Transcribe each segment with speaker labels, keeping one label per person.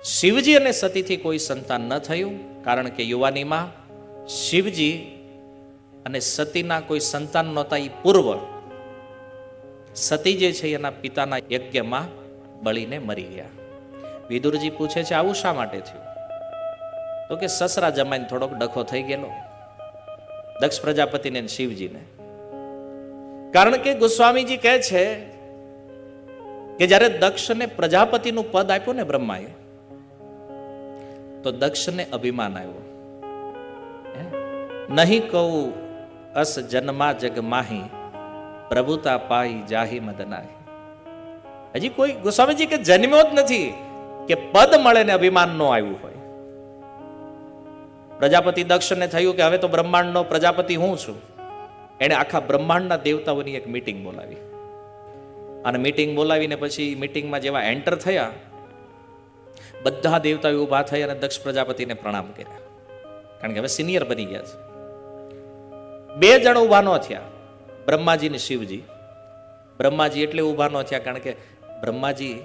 Speaker 1: શિવજી અને સતીથી કોઈ સંતાન ન થયું, કારણ કે યુવાનીમાં શિવજી અને સતીના કોઈ સંતાન નહોતા. એ પૂર્વ સતી જે છે એના પિતાના યજ્ઞમાં બળીને મરી ગયા. વિદુરજી પૂછે છે આવું શા માટે થયું? તો કે સસરા જમાઈને થોડોક ડખો થઈ ગયેલો દક્ષ પ્રજાપતિને અને શિવજીને. કારણ કે ગોસ્વામીજી કહે છે કે જ્યારે દક્ષને પ્રજાપતિનું પદ આપ્યું ને બ્રહ્માએ, તો દક્ષને અભિમાન આવ્યું. નહીં કહું અસ જન્મા જગ માહી, પ્રભુતા પાઈ જાહી મદનાહી. હજી કોઈ ગોસ્વામીજી કે જન્મ્યો જ નથી કે પદ મળે ને અભિમાન નો આવ્યું હોય. પ્રજાપતિ દક્ષને થયું કે હવે તો બ્રહ્માંડનો પ્રજાપતિ હું છું. એણે આખા બ્રહ્માંડના દેવતાઓની એક મીટિંગ બોલાવી, અને મીટિંગ બોલાવીને પછી મીટિંગમાં જેવા એન્ટર થયા, બધા દેવતાઓ ઊભા થઈ અને દક્ષ પ્રજાપતિને પ્રણામ કર્યા, કારણ કે હવે સિનિયર બની ગયા છે. બે જણ ઊભા ન થયા, બ્રહ્માજી ને શિવજી. બ્રહ્માજી એટલે ઊભા ન થયા કારણ કે બ્રહ્માજી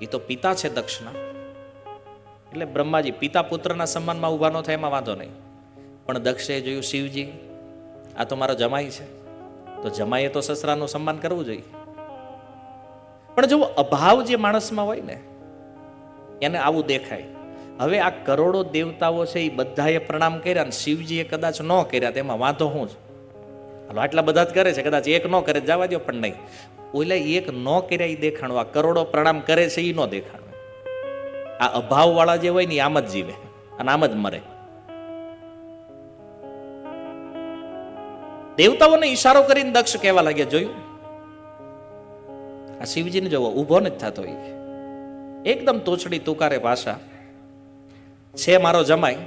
Speaker 1: એ તો પિતા છે દક્ષના, એટલે બ્રહ્માજી પિતા પુત્રના સન્માનમાં ઊભા ન થાય એમાં વાંધો નહીં. પણ દક્ષે જોયું શિવજી આ તો મારો જમાઈ છે, તો જમાઈએ તો સસરાનું સન્માન કરવું જોઈએ. પણ જો અભાવ જે માણસમાં હોય ને એને આવું દેખાય. હવે આ કરોડો દેવતાઓ છે એ બધાએ પ્રણામ કર્યા ને શિવજીએ કદાચ ન કર્યા, તેમાં વાંધો શું છે? હાલો આટલા બધા જ કરે છે, કદાચ એક ન કરે જવા દો, પણ નહીં, ઓલા એક ન કર્યા એ દેખાણું. આ કરોડો પ્રણામ કરે છે એ ન દેખાણું. આ અભાવ વાળા જે હોય ને આમ જ જીવે અને આમ જ મરે. દેવતાઓને ઈશારો કરીને દક્ષ કહેવા લાગ્યા, જોયું આ શિવજીને જોવો ઊભો નથી થતો, એકદમ તોછડી તુકારે ભાષા છે. મારો જમાઈ,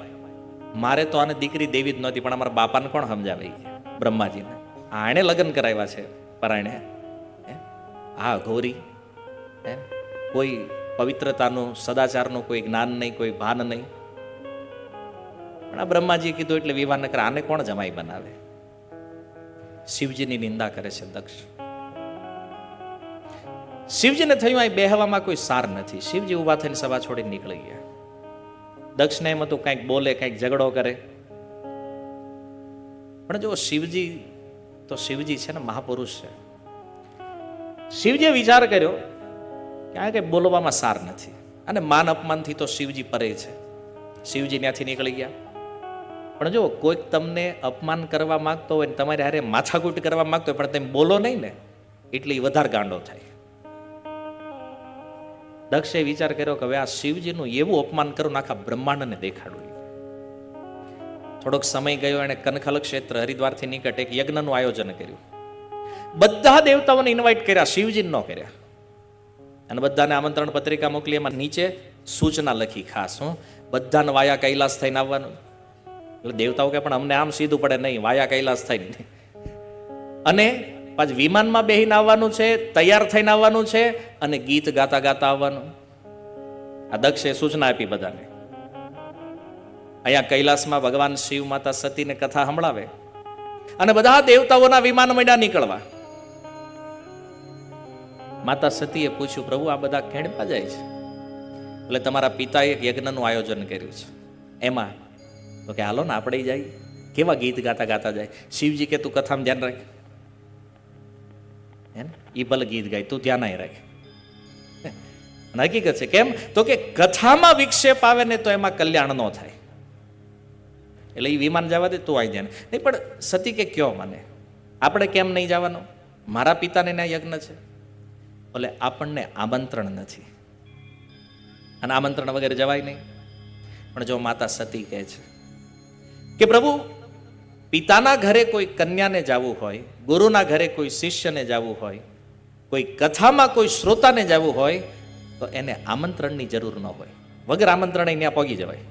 Speaker 1: મારે તો આને દીકરી દેવી જ નહોતી, પણ અમારા બાપાને કોણ સમજાવે? બ્રહ્માજીને. આણે લગ્ન કરાવ્યા છે પરાયણે. હા ઘોરી, કોઈ પવિત્રતાનું સદાચારનું કોઈ જ્ઞાન નહીં, કોઈ ભાન નહીં. પણ આ બ્રહ્માજીએ કીધું એટલે વિવાહ ન કરે. આને કોણ જમાઈ બનાવે? શિવજીની નિંદા કરે છે દક્ષ. શિવજીને થયું આ બેહવામાં કોઈ સાર નથી. શિવજી ઉભા થઈને સભા છોડીને નીકળી ગયા. દક્ષને એમ હતું કંઈક બોલે, કંઈક ઝઘડો કરે. પણ જો શિવજી તો શિવજી છે ને, મહાપુરુષ છે. શિવજીએ વિચાર કર્યો કે આ કંઈ બોલવામાં સાર નથી, અને માન અપમાનથી તો શિવજી પરે છે. શિવજી ત્યાંથી નીકળી ગયા. પણ જો કોઈક તમને અપમાન કરવા માંગતો હોય ને તમારે હારે માથાકૂટ કરવા માંગતો હોય, પણ તમે બોલો નહીં ને, એટલે એ વધારે ગાંડો થાય. દક્ષે વિચાર કર્યો કે હવે આ શિવજીનું એવું અપમાન કરું ને આખા બ્રહ્માંડને દેખાડું. થોડોક સમય ગયો, એને કનખલ ક્ષેત્ર હરિદ્વારથી નિકટ એક યજ્ઞનું આયોજન કર્યું. બધા દેવતાઓને ઇન્વાઇટ કર્યા, શિવજીને ન કર્યા. અને બધાને આમંત્રણ પત્રિકા મોકલી. એમાં નીચે સૂચના લખી ખાસ, હું બધાને વાયા કૈલાસ થઈને આવવાનું. એટલે દેવતાઓ કે પણ અમને આમ સીધું પડે નહીં, વાયા કૈલાસ થઈને. અને પાછું વિમાનમાં બેહીને આવવાનું છે, તૈયાર થઈને આવવાનું છે, અને ગીત ગાતા ગાતા આવવાનું. આ દક્ષે સૂચના આપી બધાને. અહીંયા કૈલાસમાં ભગવાન શિવ માતા સતીને કથા સંભળાવે, અને બધા દેવતાઓના વિમાન મંડ્યા નીકળવા. માતા સતીએ પૂછ્યું, પ્રભુ આ બધા કેણપા જાય છે? એટલે તમારા પિતાએ એક યજ્ઞનું આયોજન કર્યું છે, એમાં. તો કે હાલો ને આપણે જાય. કેવા ગીત ગાતા ગાતા જાય. શિવજી કે તું કથામાં ધ્યાન રાખ, એ ભલે ગીત ગાય, તું ધ્યાન નહીં રાખ. હકીકત છે. કેમ? તો કે કથામાં વિક્ષેપ આવે ને તો એમાં કલ્યાણ ન થાય. એટલે એ વિમાન જવા દે, તું આવી જાય. નહીં પણ સતી કે કયો મને, આપણે કેમ નહીં જવાનું? મારા પિતાને ના યજ્ઞ છે. એટલે આપણને આમંત્રણ નથી, અને આમંત્રણ વગેરે જવાય નહીં. પણ જો માતા સતી કહે છે કે પ્રભુ, પિતાના ઘરે કોઈ કન્યાને જવું હોય, ગુરુના ઘરે કોઈ શિષ્યને જવું હોય, કોઈ કથામાં કોઈ શ્રોતાને જવું હોય, તો એને આમંત્રણની જરૂર ન હોય. વગર આમંત્રણે ત્યાં પહોંચી જવાય.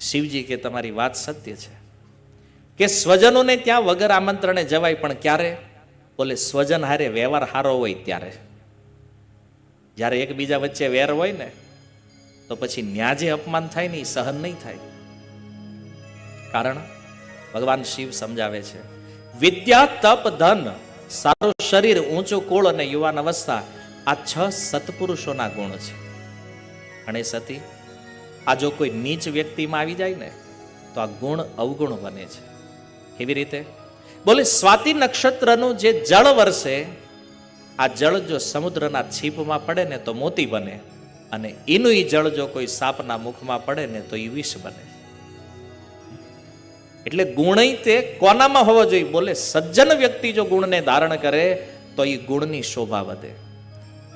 Speaker 1: શિવજી કે તમારી વાત સત્ય છે કે સ્વજનોને ત્યાં વગર આમંત્રણે જવાય, પણ ક્યારે? બોલે સ્વજન હારે વ્યવહાર હારો હોય ત્યારે. જ્યારે એકબીજા વચ્ચે વેર હોય ને, તો પછી ન્યા જે અપમાન થાય ને એ સહન નહીં થાય. કારણ ભગવાન શિવ સમજાવે છે, વિદ્યા, તપ, ધન, સારું શરીર, ઊંચું કુળ અને યુવાન અવસ્થા, આ 6 સત્પુરુષોના ગુણ છે. અને સતી, આ જો કોઈ નીચ વ્યક્તિમાં આવી જાય ને તો આ ગુણ અવગુણ બને છે. કેવી રીતે? બોલે સ્વાતિ નક્ષત્રનું જે જળ વરસે, આ જળ જો સમુદ્રના છીપમાં પડે ને તો મોતી બને, અને એનું ઈ જળ જો કોઈ સાપના મુખમાં પડે ને તો એ વિષ બને. એટલે ગુણ તે કોનામાં હોવો જોઈએ? બોલે સજ્જન વ્યક્તિ જો ગુણને ધારણ કરે તો એ ગુણની શોભા વધે,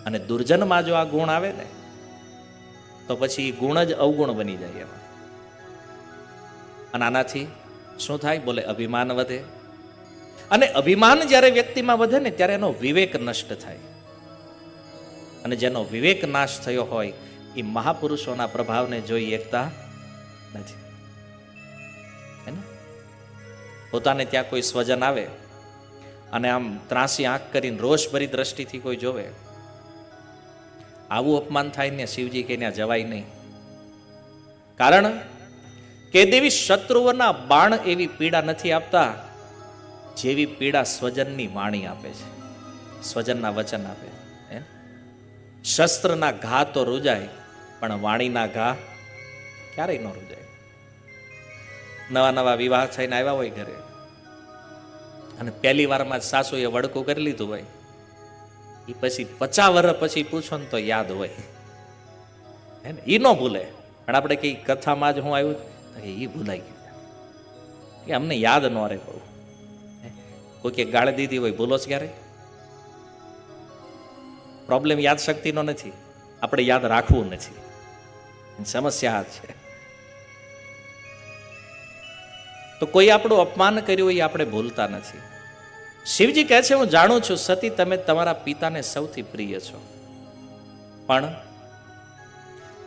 Speaker 1: અને દુર્જનમાં જો આ ગુણ આવે ને તો પછી ગુણ જ અવગુણ બની જાય એમાં. અને આનાથી શું થાય? બોલે અભિમાન વધે, અને અભિમાન જ્યારે વ્યક્તિમાં વધે ને ત્યારે એનો વિવેક નષ્ટ થાય, અને જેનો વિવેક નાશ થયો હોય એ મહાપુરુષોના પ્રભાવને જોઈ એકતા નથી. હે ને? પોતાને ત્યાં કોઈ સ્વજન આવે અને આમ ત્રાસી આંખ કરીને રોષભરી દ્રષ્ટિથી કોઈ જોવે, આવું અપમાન થાય ને શિવજી કે ત્યાં જવાય નહીં. કારણ કે દેવી શત્રુઓના બાણ એવી પીડા નથી આપતા જેવી પીડા સ્વજનની વાણી આપે છે, સ્વજનના વચન આપે છે. શસ્ત્રના ઘા તો રૂજાય, પણ વાણીના ઘા ક્યારેય ન રૂજાય. નવા નવા વિવાહ થઈને આવ્યા હોય ઘરે, અને પહેલી વારમાં જ સાસુએ વડકું કરી લીધું હોય, એ પછી 50 વર્ષ પછી પૂછો ને તો યાદ હોય, હે ને? એ ન ભૂલે. પણ આપણે કઈ કથામાં જ હું આવ્યું એ ભૂલાઈ ગયું, એ અમને યાદ ન રહે. બહુ કોઈ કે ગાળી દીધી હોય, ભૂલો જ ક્યારે? પ્રોબ્લેમ યાદ શક્તિનો નથી, આપણે યાદ રાખવું નથી, સમસ્યા છે. તો કોઈ આપણું અપમાન કર્યું એ આપણે ભૂલતા નથી. શિવજી કહે છે, હું જાણું છું સતી, તમે તમારા પિતાને સૌથી પ્રિય છો, પણ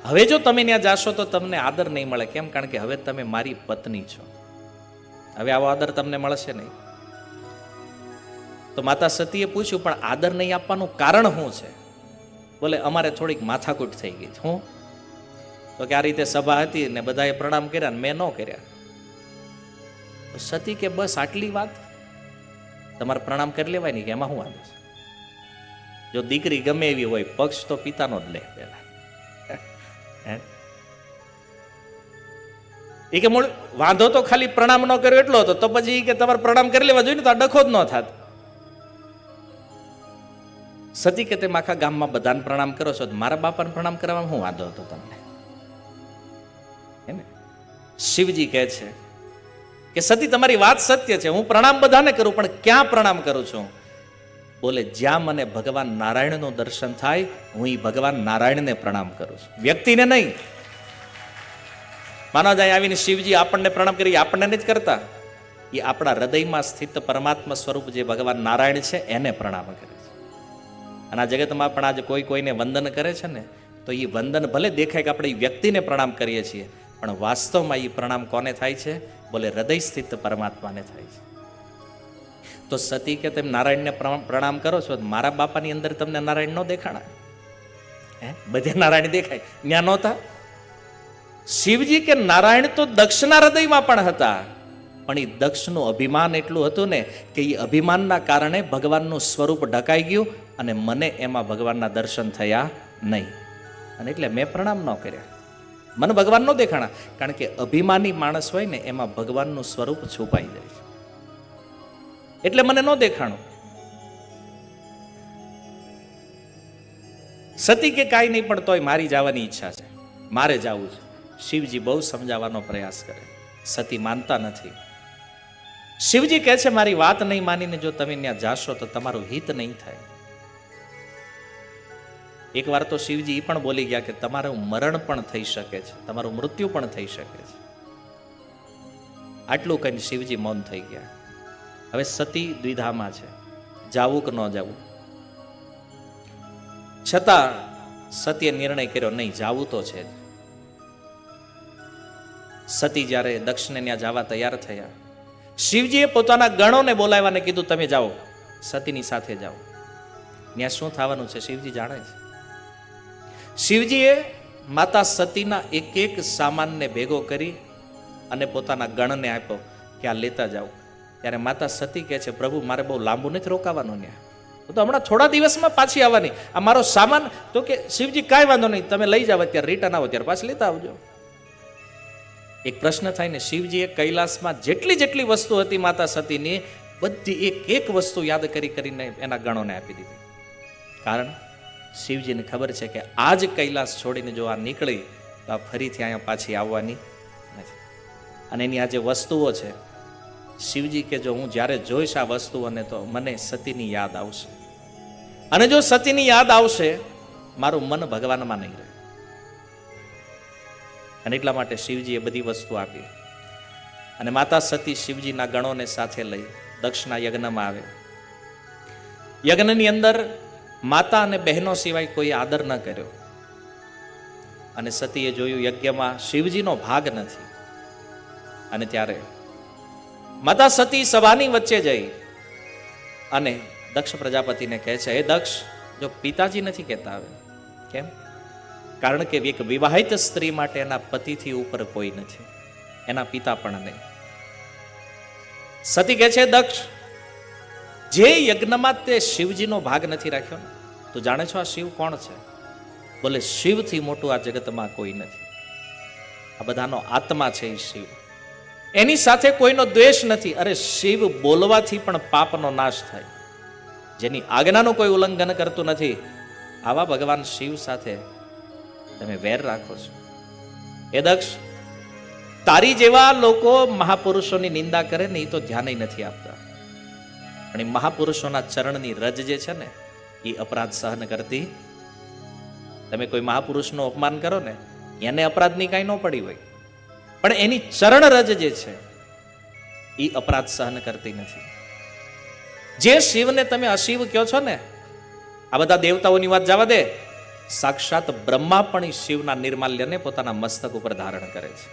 Speaker 1: હવે જો તમે ત્યાં જાશો તો તમને આદર નહીં મળે. કેમ? કારણ કે હવે તમે મારી પત્ની છો, હવે આવો આદર તમને મળશે નહીં. તો માતા સતીએ પૂછ્યું, પણ આદર નહીં આપવાનું કારણ શું છે? બોલે અમારે થોડીક માથાકૂટ થઈ ગઈ. હું તો કે આ રીતે સભા હતી ને બધાએ પ્રણામ કર્યા ને મેં ન કર્યા. સતી કે બસ આટલી વાત? તમારે પ્રણામ કરી લેવાય નહીં કે એમાં શું વાંધો છે? જો દીકરી ગમે એવી હોય, પક્ષ તો પિતાનો જ લે પેલા. એ કે વાંધો તો ખાલી પ્રણામ ન કર્યો એટલો હતો, તો પછી કે તમારે પ્રણામ કરી લેવા જોઈએ ને, તો આ ડખો જ ન થાત. સતી કે તેમ આખા ગામમાં બધાને પ્રણામ કરો છો, મારા બાપાને પ્રણામ કરવામાં શું વાંધો હતો તમને? હે ને? શિવજી કહે છે કે સતી તમારી વાત સત્ય છે, હું પ્રણામ બધાને કરું, પણ ક્યાં પ્રણામ કરું છું? બોલે જ્યાં મને ભગવાન નારાયણનું દર્શન થાય, હું એ ભગવાન નારાયણને પ્રણામ કરું છું, વ્યક્તિને નહીં. માનો જાય આવીને શિવજી આપણને પ્રણામ કરી, આપણને નથી કરતા, એ આપણા હૃદયમાં સ્થિત પરમાત્મા સ્વરૂપ જે ભગવાન નારાયણ છે એને પ્રણામ કરે છે. અને આ જગતમાં પણ આજે કોઈ કોઈને વંદન કરે છે ને, તો એ વંદન ભલે દેખાય કે આપણે એ વ્યક્તિને પ્રણામ કરીએ છીએ, પણ વાસ્તવમાં એ પ્રણામ કોને થાય છે? બોલે હૃદય સ્થિત પરમાત્માને થાય છે. તો સતી કે તેમ નારાયણને પ્રણામ કરો છો, મારા બાપાની અંદર તમને નારાયણ ન દેખાણા? હે, બધે નારાયણ દેખાય, ત્યાં નહોતા? શિવજી કે નારાયણ તો દક્ષના હૃદયમાં પણ હતા, પણ એ દક્ષનું અભિમાન એટલું હતું ને કે એ અભિમાનના કારણે ભગવાનનું સ્વરૂપ ઢકાઈ ગયું, અને મને એમાં ભગવાનના દર્શન થયા નહીં, અને એટલે મેં પ્રણામ ન કર્યા. મને ભગવાન ન દેખાણા, કારણ કે અભિમાની માણસ હોય ને એમાં ભગવાનનું સ્વરૂપ છુપાઈ જાય છે, એટલે મને ન દેખાણું. સતી કે કાંઈ નહીં, પણ તોય મારી જવાની ઈચ્છા છે, મારે જવું છે. શિવજી બહુ સમજાવવાનો પ્રયાસ કરે, સતી માનતા નથી. શિવજી કહે છે, મારી વાત નહીં માનીને જો તમે ત્યાં જાશો તો તમારું હિત નહીં થાય. એક વાર તો શિવજી એ પણ બોલી ગયા કે તમારું મરણ પણ થઈ શકે છે, તમારું મૃત્યુ પણ થઈ શકે છે. આટલું કહીને શિવજી મૌન થઈ ગયા. હવે સતી દ્વિધામાં છે, જાવું કે ન જાવું. છતાં સતીએ નિર્ણય કર્યો, નહીં જાવું તો છે. સતી જ્યારે દક્ષને ત્યાં જવા તૈયાર થયા, શિવજીએ પોતાના ગણોને બોલાવ્યાને કીધું તમે જાઓ, સતીની સાથે જાઓ. ત્યાં શું થવાનું છે શિવજી જાણે છે. શિવજીએ માતા સતીના એક એક સામાનને ભેગો કરી અને પોતાના ગણને આપ્યો કે આ લેતા જાઓ. ત્યારે માતા સતી કહે છે, પ્રભુ મારે બહુ લાંબુ નથી રોકાવાનું ત્યાં, તો હમણાં થોડા દિવસમાં પાછી આવવાની, આ મારો સામાન. તો કે શિવજી કાંઈ વાંધો નહીં, તમે લઈ જાવ, અત્યારે રિટર્ન આવો ત્યારે પાછી લેતા આવજો. એક પ્રશ્ન થાય ને, શિવજીએ કૈલાસમાં જેટલી જેટલી વસ્તુ હતી માતા સતીની, બધી એક એક વસ્તુ યાદ કરીને એના ગણોને આપી દીધી. કારણ શિવજીને ખબર છે કે આજ કૈલાસ છોડીને જો આ નીકળી તો આ ફરીથી અહીંયા પાછી આવવાની નથી. અને એની આ જે વસ્તુઓ છે, શિવજી કે જો હું જ્યારે જોઈશ આ વસ્તુઓને તો મને સતીની યાદ આવશે, અને જો સતીની યાદ આવશે મારું મન ભગવાનમાં નહીં રહે. અને એટલા માટે શિવજીએ બધી વસ્તુ આપી. અને માતા સતી શિવજીના ગણોને સાથે લઈ દક્ષના યજ્ઞમાં આવે. યજ્ઞની અંદર માતા અને બહેનો સિવાય કોઈ આદર ન કર્યો. અને સતીએ જોયું યજ્ઞમાં શિવજીનો ભાગ નથી. અને ત્યારે માતા સતી સભાની વચ્ચે જઈ અને દક્ષ પ્રજાપતિને કહે છે, હે દક્ષ, જો પિતાજી નથી કહેતા આવે. કેમ? કારણ કે એક વિવાહિત સ્ત્રી માટે એના પતિથી ઉપર કોઈ નથી, એના પિતા પણ નહીં. સતી કહે છે, દક્ષ, જે યજ્ઞમાં તે શિવજીનો ભાગ નથી રાખ્યો ને, તું જાણે છો આ શિવ કોણ છે? બોલે, શિવથી મોટું આ જગતમાં કોઈ નથી. આ બધાનો આત્મા છે એ શિવ. એની સાથે કોઈનો દ્વેષ નથી. અરે શિવ બોલવાથી પણ પાપનો નાશ થાય. જેની આજ્ઞાનું કોઈ ઉલ્લંઘન કરતું નથી, આવા ભગવાન શિવ સાથે તમે વેર રાખો છો. એ દક્ષ, તારી જેવા લોકો મહાપુરુષોની નિંદા કરે ને એ તો ધ્યાન નથી આપતા. પણ એ મહાપુરુષોના ચરણની રજ જે છે ને, એ અપરાધ સહન કરતી. તમે કોઈ મહાપુરુષનું અપમાન કરો ને, એને અપરાધની કાંઈ ન પડી હોય, પણ એની ચરણ રજ જે છે એ અપરાધ સહન કરતી નથી. જે શિવને તમે અશિવ કહો છો ને, આ બધા દેવતાઓની વાત જવા દે, સાક્ષાત બ્રહ્મા પણ એ શિવના નિર્માલ્યને પોતાના મસ્તક ઉપર ધારણ કરે છે.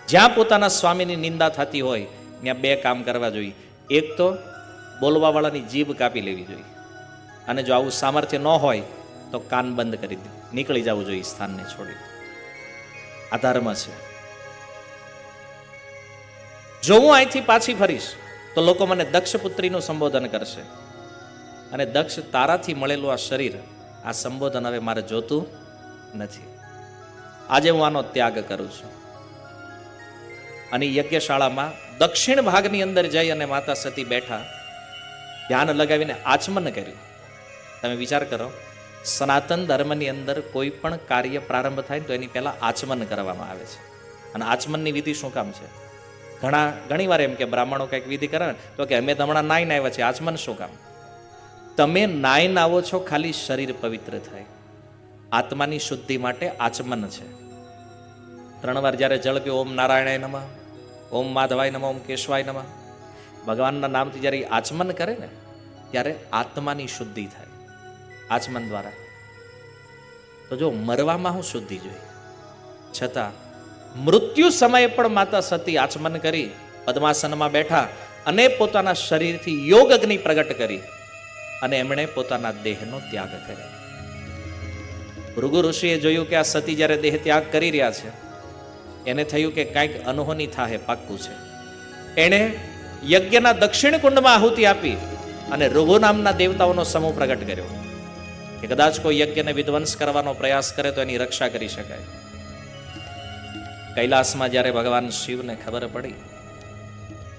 Speaker 1: જ્યાં પોતાના સ્વામીની નિંદા થતી હોય ત્યાં બે કામ કરવા જોઈએ. એક તો બોલવા વાળાની જીભ કાપી લેવી જોઈએ, અને જો આવું સામર્થ્ય ન હોય તો કાન બંધ કરી દે, નીકળી જવું જોઈએ સ્થાનને છોડી. આ ધર્મ છે. જો હું અહીંથી પાછી ફરીશ તો લોકો મને દક્ષપુત્રીનું સંબોધન કરશે, અને દક્ષ, તારાથી મળેલું આ શરીર, આ સંબોધન હવે મારે જોતું નથી. આજે હું આનો ત્યાગ કરું છું. અને યજ્ઞશાળામાં દક્ષિણ ભાગની અંદર જઈ અને માતા સતી બેઠા, ધ્યાન લગાવીને આચમન કર્યું. તમે વિચાર કરો, સનાતન ધર્મની અંદર કોઈ પણ કાર્ય પ્રારંભ થાય તો એની પહેલા આચમન કરવામાં આવે છે. અને આચમનની વિધિ શું કામ છે? ઘણી વાર એમ કે બ્રાહ્મણો કંઈક વિધિ કરે તો કે અમે હમણાં નાઈને આવ્યા છે, આચમન શું કામ? તમે નાઈને આવો છો ખાલી શરીર પવિત્ર થાય, આત્માની શુદ્ધિ માટે આચમન છે. 3 વાર જ્યારે જળ પીઓ, ઓમ નારાયણાય નમઃ, ઓમ માધવાય નમઃ, ઓમ કેશવાય નમઃ, ભગવાનના નામથી જ્યારે આચમન કરે ને, ત્યારે આત્માની શુદ્ધિ થાય આચમન દ્વારા. તો જો મરવામાં હું શુદ્ધિ જોઈએ, છતાં મૃત્યુ સમયે પણ માતા સતી આચમન કરી પદ્માસનમાં બેઠા અને પોતાના શરીરથી યોગ અગ્નિ પ્રગટ કરી અને એમણે પોતાના દેહનો ત્યાગ કર્યો. ભૃગુ ઋષિએ જોયું કે આ સતી જ્યારે દેહ ત્યાગ કરી રહ્યા છે, એને થયું કે કાંઈક અનહોની થાહે, પાક્કું છે. એણે યજ્ઞના દક્ષિણ કુંડમાં આહુતિ આપી અને ઋભુ નામના દેવતાઓનો સમૂહ પ્રગટ કર્યો કે કદાચ કોઈ યજ્ઞને વિધ્વંસ કરવાનો પ્રયાસ કરે તો એની રક્ષા કરી શકાય. કૈલાસમાં જ્યારે ભગવાન શિવને ખબર પડી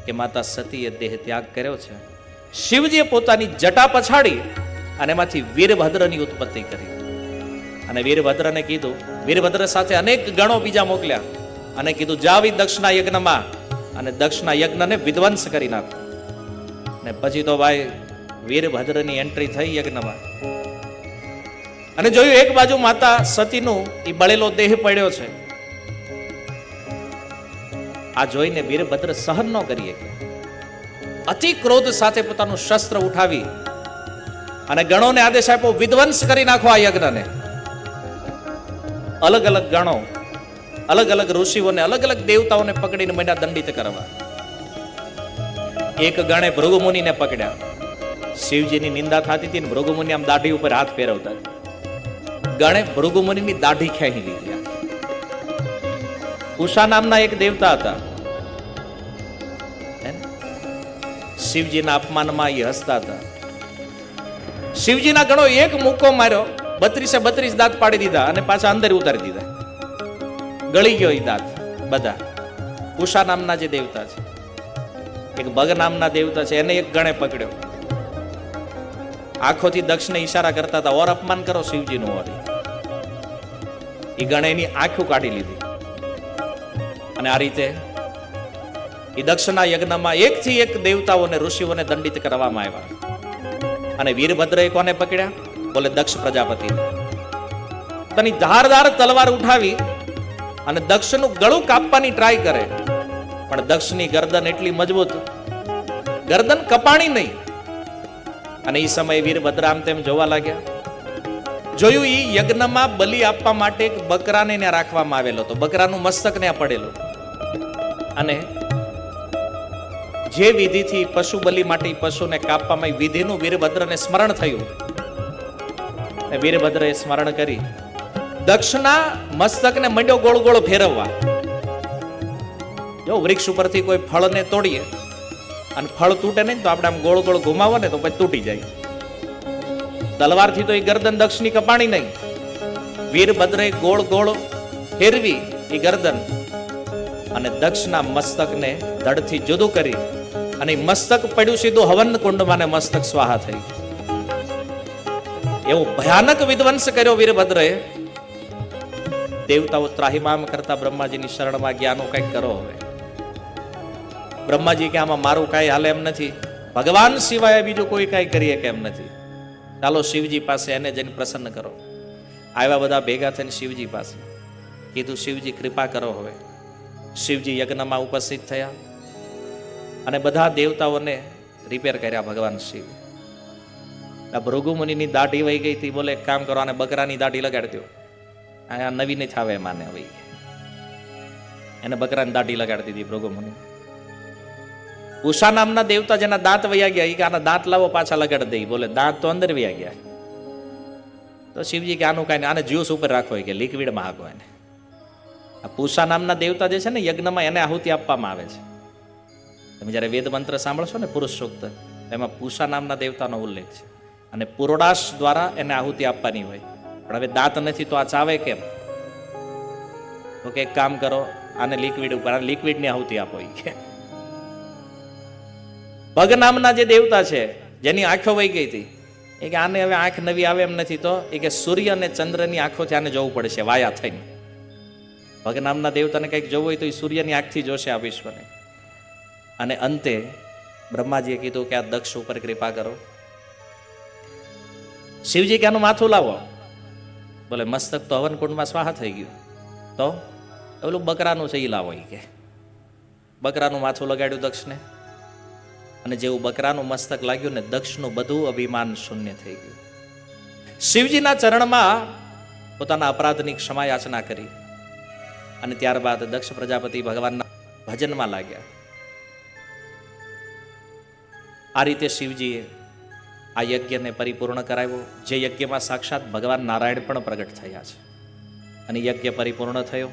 Speaker 1: કે માતા સતીએ દેહ ત્યાગ કર્યો છે, શિવજીએ પોતાની જટા પછાડી અને એમાંથી વીરભદ્રની ઉત્પત્તિ કરી. અને વીરભદ્રને કીધું, વીરભદ્ર સાથે અનેક ગણો બીજા મોકલ્યા અને કીધું, જાવી દક્ષના યજ્ઞમાં અને દક્ષના યજ્ઞને વિધ્વંસ કરી નાખો. અને પછી તો ભાઈ વીરભદ્રની એન્ટ્રી થઈ યજ્ઞમાં, અને જોયું એક બાજુ માતા સતીનું એ બળેલો દેહ પડ્યો છે. આ જોઈને વીરભદ્ર સહન ન કરી શકે, અતિ ક્રોધ સાથે પોતાનું શસ્ત્ર ઉઠાવી અને ગણોને આદેશ આપ્યો, વિધ્વંસ કરી નાખો આ યજ્ઞને. અલગ અલગ ગણો, અલગ અલગ ઋષિઓને, અલગ અલગ દેવતાઓને પકડીને માંડ્યા દંડિત કરવા. એક ગણે ભૃગુ મુનિને પકડ્યા. શિવજીની નિંદા થતી હતી ને ભૃગુ મુનિ આમ દાઢી ઉપર હાથ ફેરવતા. ગણે ભૃગુ મુનિની દાઢી ખેંચી લીધી. ઉષા નામના એક દેવતા હતા, શિવજીના અપમાનમાં એ હસતા હતા. શિવજીના ગણો એક મુક્કો માર્યો, 32 દાંત પાડી દીધા અને પાછા અંદર ઉતારી દીધા. ગળી ગયો એ દાંત બધા. ઉષા નામના જે દેવતા છે, એક ભગ નામના દેવતા છે, એને એક ગણે પકડ્યો. આંખોથી દક્ષને ઈશારા કરતા હતા, ઓર અપમાન કરો શિવજીનું. ઓર એ ગણેની આંખો કાઢી લીધી. અને આ રીતે એ દક્ષના યજ્ઞમાં એકથી એક દેવતાઓને, ઋષિઓને દંડિત કરવામાં આવ્યા. અને વીરભદ્રએ કોને પકડ્યા? બોલે દક્ષ પ્રજાપતિ. તેની ધારદાર તલવાર ઉઠાવી અને દક્ષનું ગળું કાપવાની ટ્રાય કરે, પણ દક્ષની ગરદન એટલી મજબૂત, ગરદન કપાણી નહીં. અને એ સમયે વીરભદ્ર આમ તેમ જોવા લાગ્યા. જોયું એ યજ્ઞમાં બલિ આપવા માટે એક બકરાને ત્યાં રાખવામાં આવેલો હતો. બકરાનું મસ્તક ત્યાં પડેલું. અને જે વિધિથી પશુ બલિ માટે પશુને કાપવામાં વિધિનું વીરભદ્રને સ્મરણ થયું. વીરભદ્રએ સ્મરણ કરી દક્ષના મસ્તકને મંડ્યો ગોળ ગોળ ફેરવવા. જો વૃક્ષ ઉપરથી કોઈ ફળને તોડીએ અને ફળ તૂટે નહીં તો આપણે આમ ગોળ ગોળ ઘુમાવો ને તો પછી તૂટી જાય. તલવારથી તો એ ગરદન દક્ષની કપાણી નહીં. વીરભદ્રએ ગોળ ગોળ ફેરવી એ ગરદન અને દક્ષના મસ્તકને ધડથી જુદું કરી અને મસ્તક પડ્યું સીધું હવન કુંડમાં ને મસ્તક સ્વાહા થઈ. એવો ભયાનક વિધ્વંસ કર્યો વીરભદ્રએ. દેવતાઓ ત્રાહિમામ કરતા બ્રહ્માજીની શરણમાં જ્ઞાનો કંઈક કરો. હવે બ્રહ્માજી કે આમાં મારું કાંઈ હાલે એમ નથી, ભગવાન સિવાય બીજું કોઈ કાંઈ કરીએ કે એમ નથી. ચાલો શિવજી પાસે, એને જઈને પ્રસન્ન કરો. આવ્યા બધા ભેગા થઈને શિવજી પાસે. કીધું શિવજી કૃપા કરો. હવે શિવજી યજ્ઞમાં ઉપસ્થિત થયા અને બધા દેવતાઓને રિપેર કર્યા. ભગવાન શિવ ભૃગુ મુનિની દાઢી વહી ગઈ હતી. બોલે એક કામ કરો, અને બકરાની દાઢી લગાડી દો. આ નવી નહીં થાવે માને. હવે એને બકરાની દાઢી લગાડી દીધી ભૃગુ મુનિ. ઉષા નામના દેવતા જેના દાંત વયા ગયા, એ કે આના દાંત લાવો પાછા લગાડી દઈ. બોલે દાંત તો અંદર વયા ગયા. તો શિવજી કે આનું કાંઈ, આને જ્યુસ ઉપર રાખો કે લિક્વિડમાં હાકો એને. આ પૂષા નામના દેવતા જે છે ને, યજ્ઞમાં એને આહુતિ આપવામાં આવે છે. તમે જ્યારે વેદ મંત્ર સાંભળશો ને પુરુષ સૂક્ત, એમાં પૂષા નામના દેવતાનો ઉલ્લેખ છે. અને પુરોડાશ દ્વારા એને આહુતિ આપવાની હોય. પણ હવે દાંત નથી તો આ ચાવે કેમ? તો કે એક કામ કરો, આને લિક્વિડ ઉપર, આ લિક્વિડની આહુતિ આપો. કે ભગ નામના જે દેવતા છે, જેની આંખો વહી ગઈ હતી, એ કે આને હવે આંખ નવી આવે એમ નથી, તો એ કે સૂર્ય અને ચંદ્રની આંખોથી આને જોવું પડશે વાયા થઈને. ભગ નામના દેવતાને કંઈક જોવું હોય તો એ સૂર્યની આંખથી જોશે આ વિશ્વને. અને અંતે બ્રહ્માજીએ કીધું કે આ દક્ષ ઉપર કૃપા કરો. શિવજી કે આનું માથું લાવો. બોલે મસ્તક તો હવન કુંડમાં સ્વાહા થઈ ગયું, તો ઓલું બકરાનું છે એ લાવો. એ કે બકરાનું માથું લગાડ્યું દક્ષને. અને જેવું બકરાનું મસ્તક લાગ્યું ને, દક્ષનું બધું અભિમાન શૂન્ય થઈ ગયું. શિવજીના ચરણમાં પોતાના અપરાધની ક્ષમા યાચના કરી. અને ત્યારબાદ દક્ષ પ્રજાપતિ ભગવાનના ભજનમાં લાગ્યા. આ રીતે શિવજીએ આ યજ્ઞને પરિપૂર્ણ કરાવ્યો, જે યજ્ઞમાં સાક્ષાત ભગવાન નારાયણ પણ પ્રગટ થયા છે. અને યજ્ઞ પરિપૂર્ણ થયો.